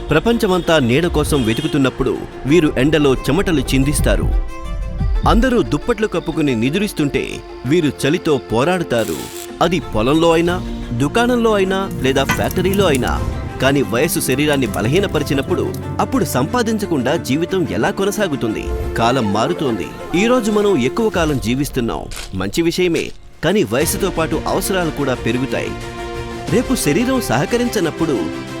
ప్రపంచమంతా నీడ కోసం వెతుకుతున్నప్పుడు వీరు ఎండలో చెమటలు చిందిస్తారు. అందరూ దుప్పట్లు కప్పుకుని నిదురిస్తుంటే వీరు చలితో పోరాడుతారు. అది పొలంలో అయినా, దుకాణంలో అయినా లేదా ఫ్యాక్టరీలో అయినా. కానీ వయస్సు శరీరాన్ని బలహీనపరిచినప్పుడు అప్పుడు సంపాదించకుండా జీవితం ఎలా కొనసాగుతుంది? కాలం మారుతోంది. ఈరోజు మనం ఎక్కువ కాలం జీవిస్తున్నాం, మంచి విషయమే. కానీ వయసుతో పాటు అవసరాలు కూడా పెరుగుతాయి. రేపు శరీరం సహకరించనప్పుడు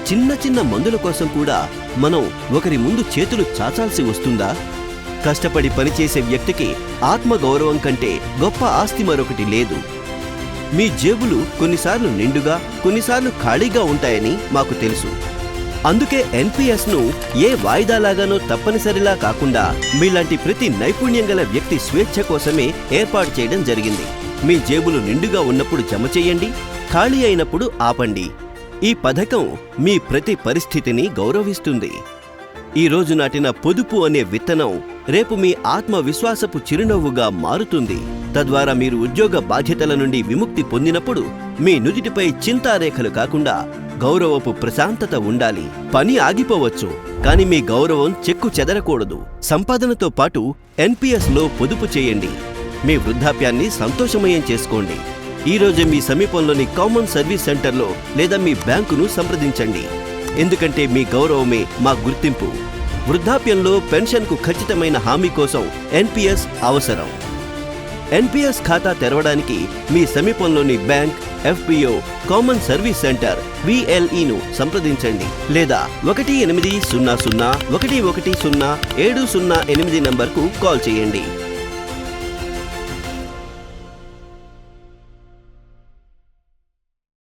చిన్న చిన్న మందుల కోసం కూడా మనం ఒకరి ముందు చేతులు చాచాల్సి వస్తుందా? కష్టపడి పనిచేసే వ్యక్తికి ఆత్మగౌరవం కంటే గొప్ప ఆస్తి మరొకటి లేదు. మీ జేబులు కొన్నిసార్లు నిండుగా, కొన్నిసార్లు ఖాళీగా ఉంటాయని మాకు తెలుసు. అందుకే ఎన్పిఎస్ను ఏ వాయిదాలాగానో తప్పనిసరిలా కాకుండా మీలాంటి ప్రతి నైపుణ్యం గల వ్యక్తి స్వేచ్ఛ కోసమే ఏర్పాటు చేయడం జరిగింది. మీ జేబులు నిండుగా ఉన్నప్పుడు జమ చేయండి, ఖాళీ అయినప్పుడు ఆపండి. ఈ పథకం మీ ప్రతి పరిస్థితిని గౌరవిస్తుంది. ఈ రోజు నాటిన పొదుపు అనే విత్తనం రేపు మీ ఆత్మవిశ్వాసపు చిరునవ్వుగా మారుతుంది. తద్వారా మీరు ఉద్యోగ బాధ్యతల నుండి విముక్తి పొందినప్పుడు మీ నుదిటిపై చింతారేఖలు కాకుండా గౌరవపు ప్రశాంతత ఉండాలి. పని ఆగిపోవచ్చు, కానీ మీ గౌరవం చెక్కు చెదరకూడదు. సంపాదనతో పాటు ఎన్పిఎస్లో పొదుపు చేయండి. మీ వృద్ధాప్యాన్ని సంతోషమయం చేసుకోండి. ఈ రోజే మీ సమీపంలోని కామన్ సర్వీస్ సెంటర్లో లేదా మీ బ్యాంకును సంప్రదించండి. ఎందుకంటే మీ గౌరవమే మా గుర్తింపు. వృద్ధాప్యంలో పెన్షన్కు ఖచ్చితమైన హామీ కోసం ఎన్పిఎస్ అవసరం. ఎన్పిఎస్ ఖాతా తెరవడానికి మీ సమీపంలోని bank, FPO, common service centre VLEను సంప్రదించండి లేదా 1800 110708 నంబర్కు కాల్ చేయండి.